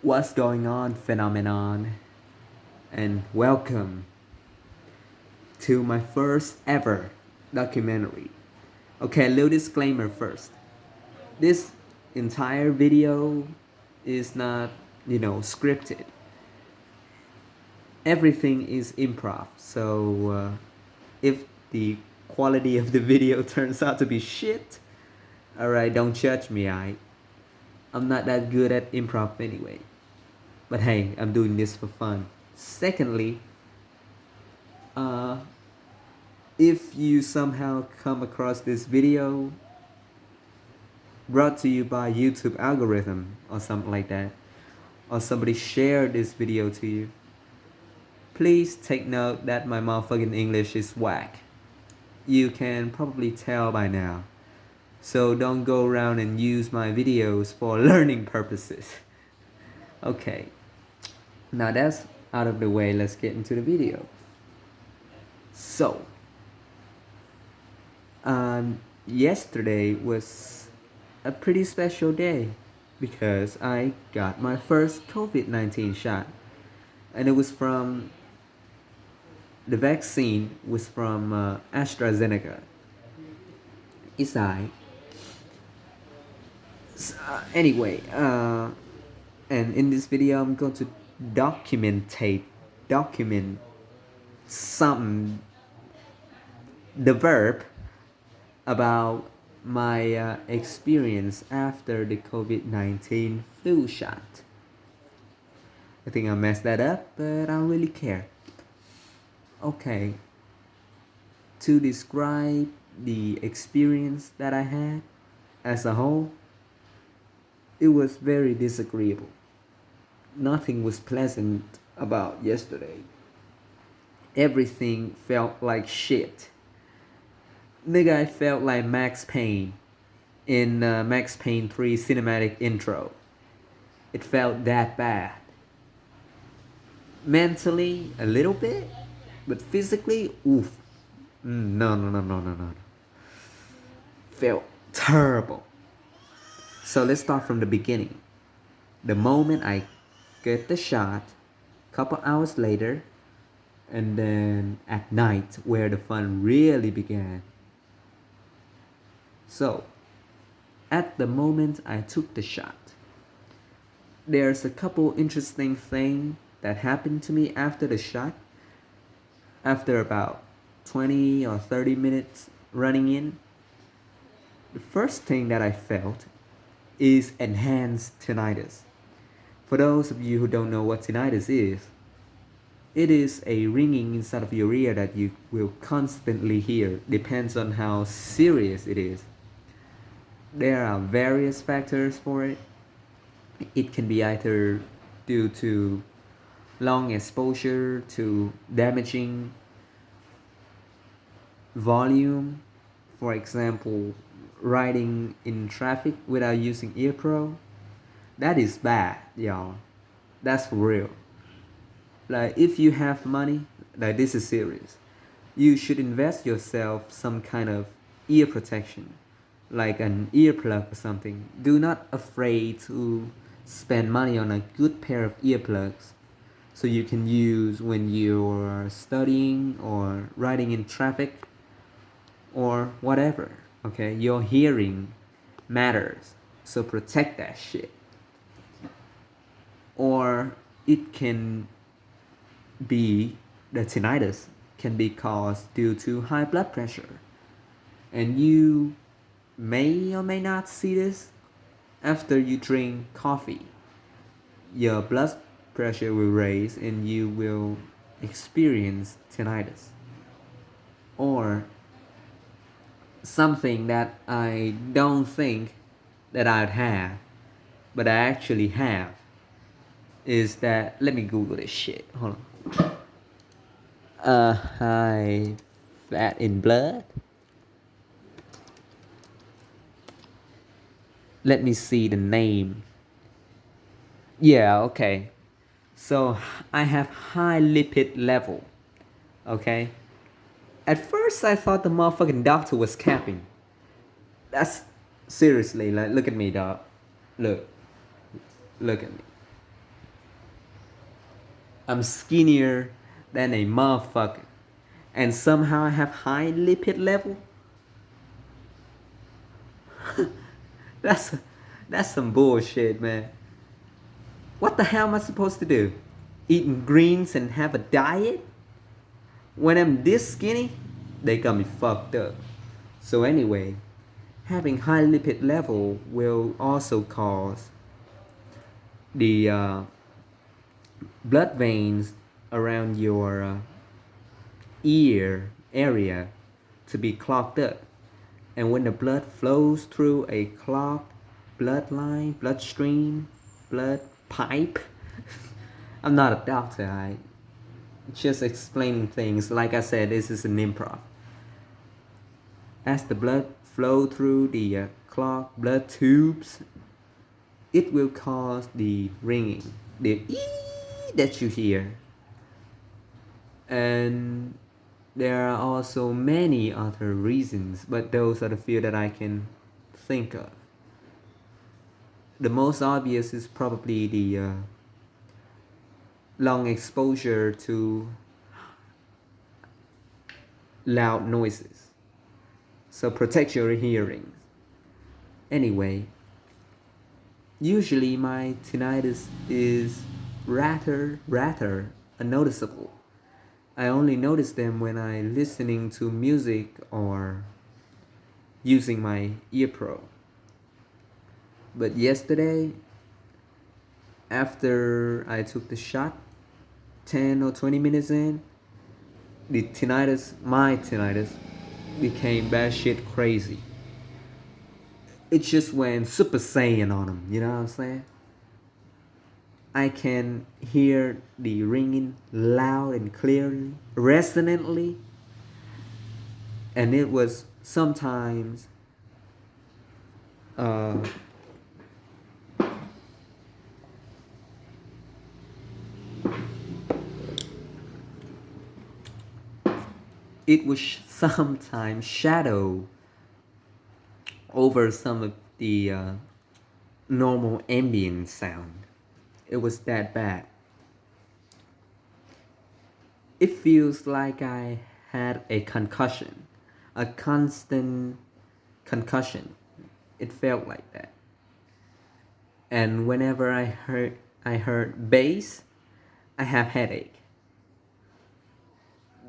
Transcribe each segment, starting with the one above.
What's going on, phenomenon? And welcome to my first ever documentary. Okay, a little disclaimer first. This entire video is not, scripted. Everything is improv. So if the quality of the video turns out to be shit, alright, don't judge me, I'm not that good at improv anyway. But hey, I'm doing this for fun. Secondly, if you somehow come across this video brought to you by YouTube algorithm or something like that, or somebody shared this video to you, please take note that my motherfucking English is whack. You can probably tell by now. So don't go around and use my videos for learning purposes. Okay, now that's out of the way, let's get into the video. So, yesterday was a pretty special day because I got my first COVID-19 shot, and it was from the vaccine was from AstraZeneca. It's anyway, and in this video I'm going to document some the verb about my experience after the COVID-19 flu shot. I think I messed that up, but I don't really care. Okay, to describe the experience that I had as a whole, it was very disagreeable. Nothing was pleasant about yesterday. Everything felt like shit. Nigga, I felt like Max Payne in Max Payne 3 cinematic intro. It felt that bad. Mentally, a little bit, but physically, oof. No. Felt terrible. So let's start from the beginning. The moment I get the shot, couple hours later, and then at night where the fun really began. So, at the moment I took the shot, there's a couple interesting things that happened to me after the shot. After about 20 or 30 minutes running in, the first thing that I felt is enhanced tinnitus. For those of you who don't know what tinnitus is, it is a ringing inside of your ear that you will constantly hear. Depends on how serious it is. There are various factors for it. It can be either due to long exposure to damaging volume, for example, riding in traffic without using ear pro. That is bad, y'all. That's for real. Like, if you have money, like, this is serious, you should invest yourself some kind of ear protection, like an earplug or something. Do not afraid to spend money on a good pair of earplugs so you can use when you're studying or riding in traffic or whatever. Okay, your hearing matters, so protect that shit. Or it can be, the tinnitus can be caused due to high blood pressure, and you may or may not see this after you drink coffee. Your blood pressure will raise and you will experience tinnitus. Or something that I don't think that I'd have, but I actually have, is that, let me Google this shit. Hold on. High fat in blood. Let me see the name. Yeah, okay. So I have high lipid level. Okay. At first I thought the motherfucking doctor was capping. That's seriously, like, look at me, dog. Look at me. I'm skinnier than a motherfucker. And somehow I have high lipid level. That's that's some bullshit, man. What the hell am I supposed to do? Eating greens and have a diet? When I'm this skinny, they got me fucked up. So anyway, having high lipid level will also cause the blood veins around your ear area to be clogged up. And when the blood flows through a clogged bloodline, bloodstream, blood pipe, I'm not a doctor, I just explaining things. Like I said, this is an improv. As the blood flow through the clogged blood tubes, it will cause the ringing, the ee that you hear. And there are also many other reasons, but those are the few that I can think of. The most obvious is probably the long exposure to loud noises. So protect your hearing. Anyway, usually my tinnitus is rather unnoticeable. I only notice them when I'm listening to music or using my ear pro. But yesterday, after I took the shot, 10 or 20 minutes in, my tinnitus, became batshit crazy. It just went Super Saiyan on him, you know what I'm saying? I can hear the ringing loud and clearly, resonantly, and it was sometimes it was sometimes shadow over some of the normal ambient sound. It was that bad. It feels like I had a concussion, a constant concussion. It felt like that. And whenever I heard bass, I have headache.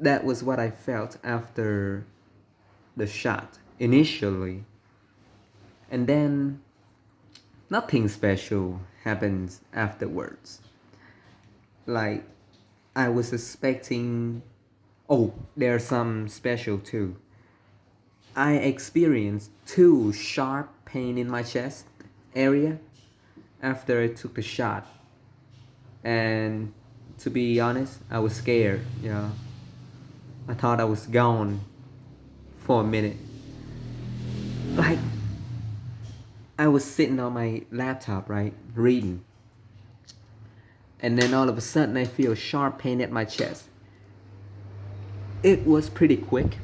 That was what I felt after the shot initially. And then nothing special happens afterwards. Like I was expecting, oh, there's some special too. I experienced 2 sharp pain in my chest area after I took the shot. And to be honest, I was scared, you know. I thought I was gone for a minute. Like, I was sitting on my laptop, right, reading. And then all of a sudden I feel sharp pain at my chest. It was pretty quick,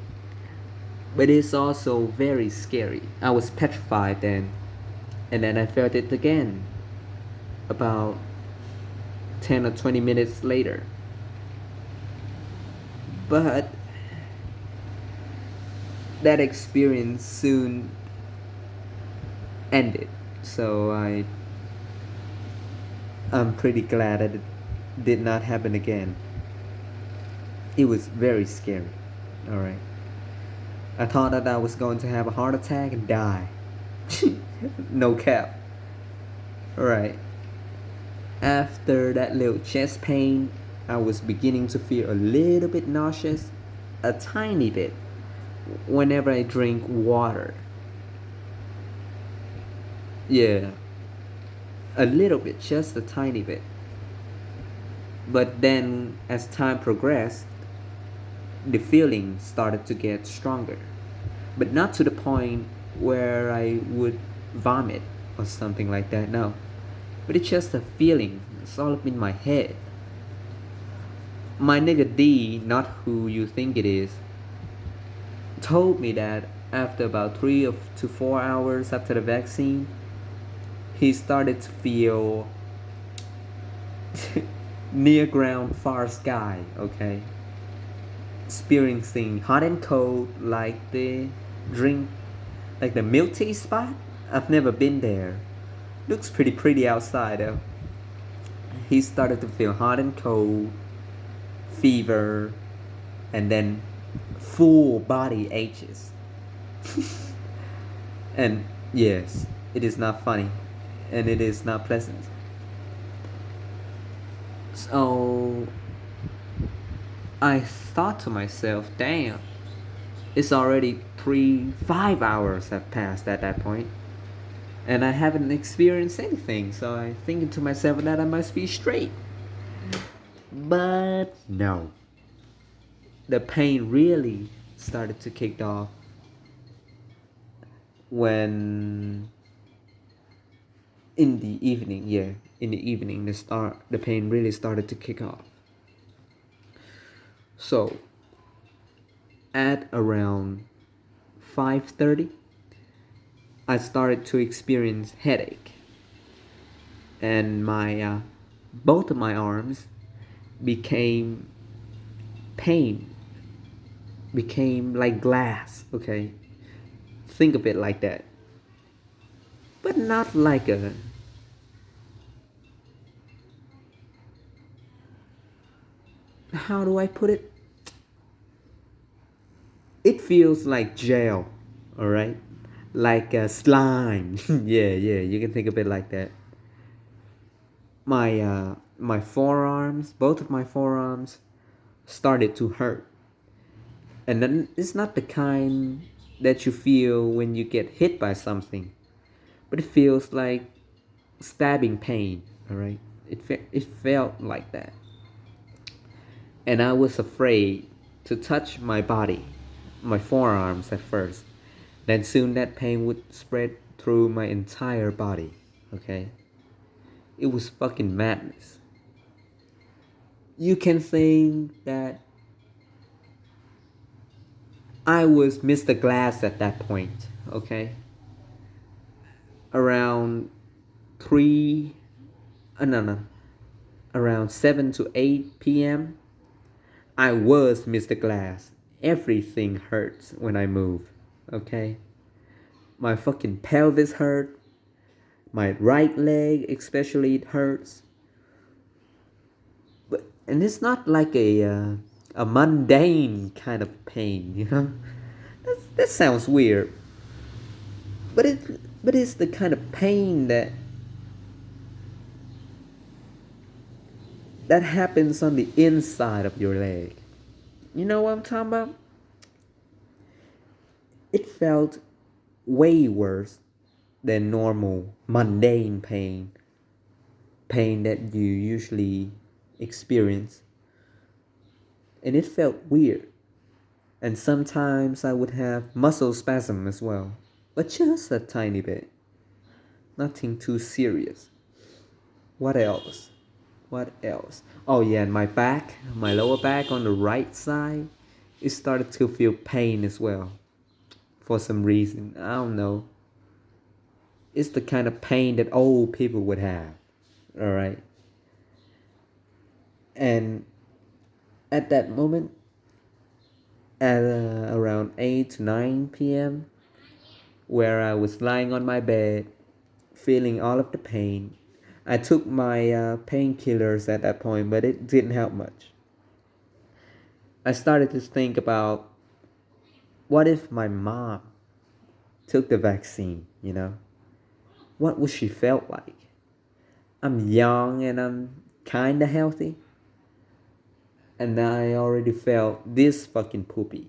but it's also very scary. I was petrified then. And then I felt it again about 10 or 20 minutes later. But that experience soon ended. So I'm pretty glad that it did not happen again. It was very scary. Alright. I thought that I was going to have a heart attack and die. No cap. Alright. After that little chest pain, I was beginning to feel a little bit nauseous. A tiny bit. Whenever I drink water. Yeah. A little bit, just a tiny bit. But then, as time progressed, the feeling started to get stronger. But not to the point where I would vomit or something like that, no. But it's just a feeling. It's all up in my head. My nigga D, not who you think it is, told me that after about 3 to 4 hours after the vaccine, he started to feel near ground, far sky, okay? Experiencing hot and cold like the drink, like the milk tea spot. I've never been there. Looks pretty outside though. He started to feel hot and cold, fever, and then full body aches. And yes, it is not funny and it is not pleasant. So I thought to myself, damn, it's already 5 hours have passed at that point, and I haven't experienced anything. So I'm thinking to myself that I must be straight. But no, the pain really started to kick off when in the evening. Yeah, in the evening, the pain really started to kick off. So at around 5:30, I started to experience headache, and my both of my arms became pain, became like glass. Okay, think of it like that, but not like a. How do I put it? It feels like gel, all right, like a slime. Yeah, you can think of it like that. My forearms, both of my forearms, started to hurt, and then it's not the kind that you feel when you get hit by something, but it feels like stabbing pain. All right, it felt like that, and I was afraid to touch my body, my forearms at first. Then soon that pain would spread through my entire body. Okay, it was fucking madness. You can think that I was Mr. Glass at that point. Okay, around three, no, around 7 to 8 p.m. I was Mr. Glass. Everything hurts when I move. Okay, my fucking pelvis hurt. My right leg especially it hurts. But and it's not like a mundane kind of pain, you know. That sounds weird, but it's the kind of pain that happens on the inside of your leg. You know what I'm talking about? It felt way worse than normal mundane pain that you usually experience, and it felt weird. And sometimes I would have muscle spasm as well, but just a tiny bit. Nothing too serious. What else? What else? Oh yeah, and my lower back on the right side, it started to feel pain as well. For some reason, I don't know. It's the kind of pain that old people would have. All right. And at that moment, at around 8 to 9 p.m., where I was lying on my bed, feeling all of the pain, I took my painkillers at that point, but it didn't help much. I started to think about what if my mom took the vaccine, you know? What would she felt like? I'm young and I'm kinda healthy, and I already felt this fucking poopy.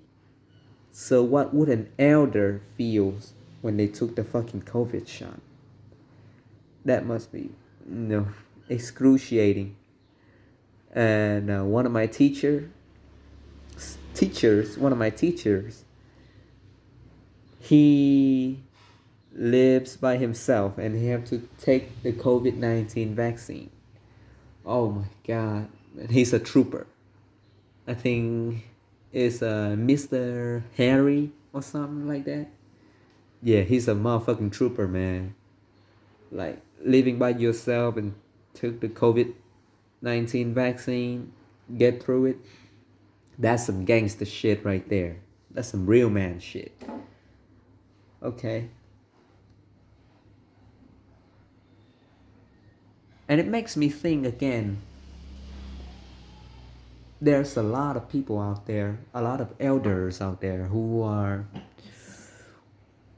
So what would an elder feel when they took the fucking COVID shot? That must be, excruciating. And one of my teachers, he lives by himself and he have to take the COVID-19 vaccine. Oh my god, he's a trooper. I think it's Mr. Harry or something like that. Yeah, he's a motherfucking trooper, man. Like living by yourself and took the COVID 19 vaccine, get through it. That's some gangster shit right there. That's some real man shit. Okay. And it makes me think again. There's a lot of people out there, a lot of elders out there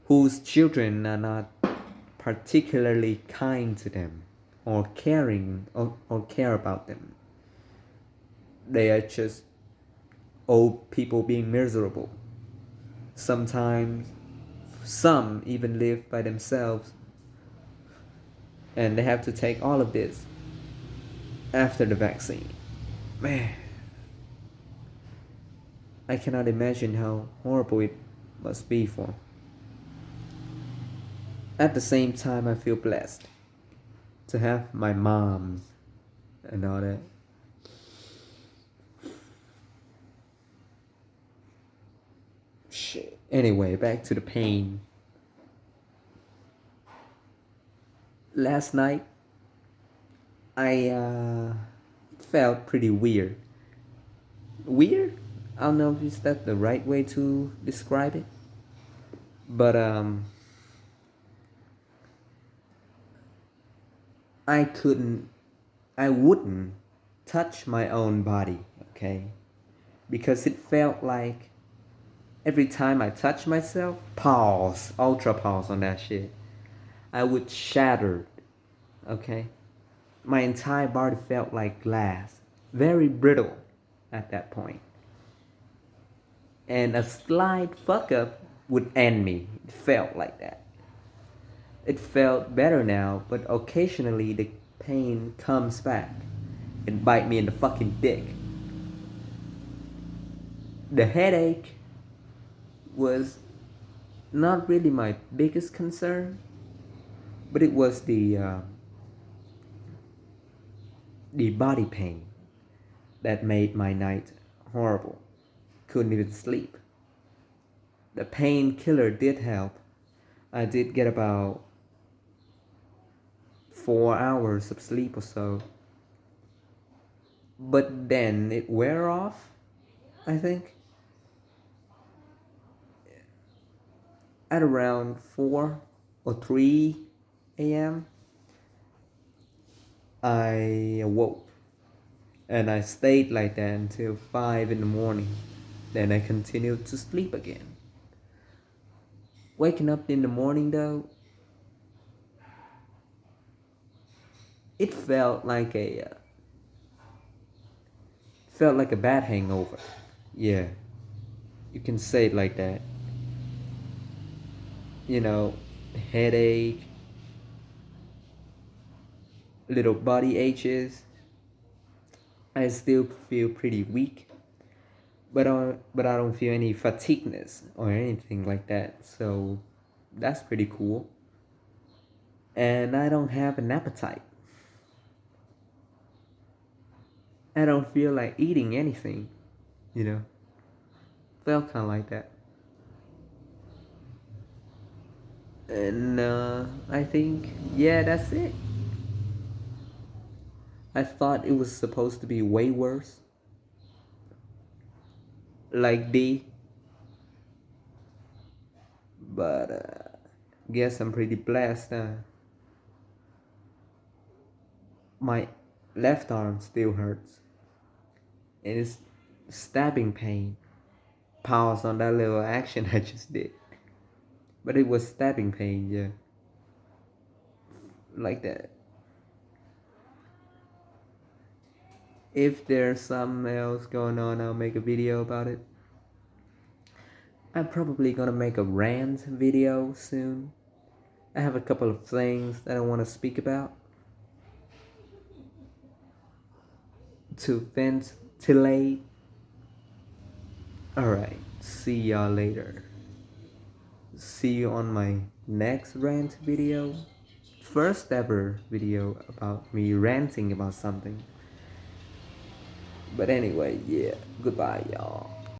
whose children are not particularly kind to them or caring or care about them. They are just old people being miserable. Sometimes some even live by themselves, and they have to take all of this after the vaccine. Man, I cannot imagine how horrible it must be for. At the same time, I feel blessed to have my mom and all that. Shit. Anyway, back to the pain. Last night, I felt pretty weird. Weird? I don't know if that's the right way to describe it. But I wouldn't touch my own body, okay? Because it felt like every time I touch myself, pause, ultra pause on that shit, I would shatter, okay? My entire body felt like glass, very brittle at that point. And a slight fuck up would end me. It felt like that. It felt better now, but occasionally the pain comes back and bite me in the fucking dick. The headache was not really my biggest concern, but it was the body pain that made my night horrible. Couldn't even sleep. The painkiller did help. I did get about 4 hours of sleep or so. But then it wear off, I think. At around 4 or 3 a.m., I awoke. And I stayed like that until 5 in the morning. Then I continued to sleep again. Waking up in the morning though, it felt like a bad hangover. Yeah, you can say it like that. You know, headache, little body aches. I still feel pretty weak, but I don't feel any fatigueness or anything like that. So that's pretty cool. And I don't have an appetite. I don't feel like eating anything, you know. Felt kind of like that. And I think, yeah, that's it. I thought it was supposed to be way worse. Like D. But guess I'm pretty blessed. My left arm still hurts. And it's stabbing pain. Pause on that little action I just did. But it was stabbing pain, yeah. Like that. If there's something else going on, I'll make a video about it. I'm probably gonna make a rant video soon. I have a couple of things that I want to speak about. To ventilate. Alright, see y'all later. See you on my next rant video. First ever video about me ranting about something. But anyway, yeah, goodbye y'all.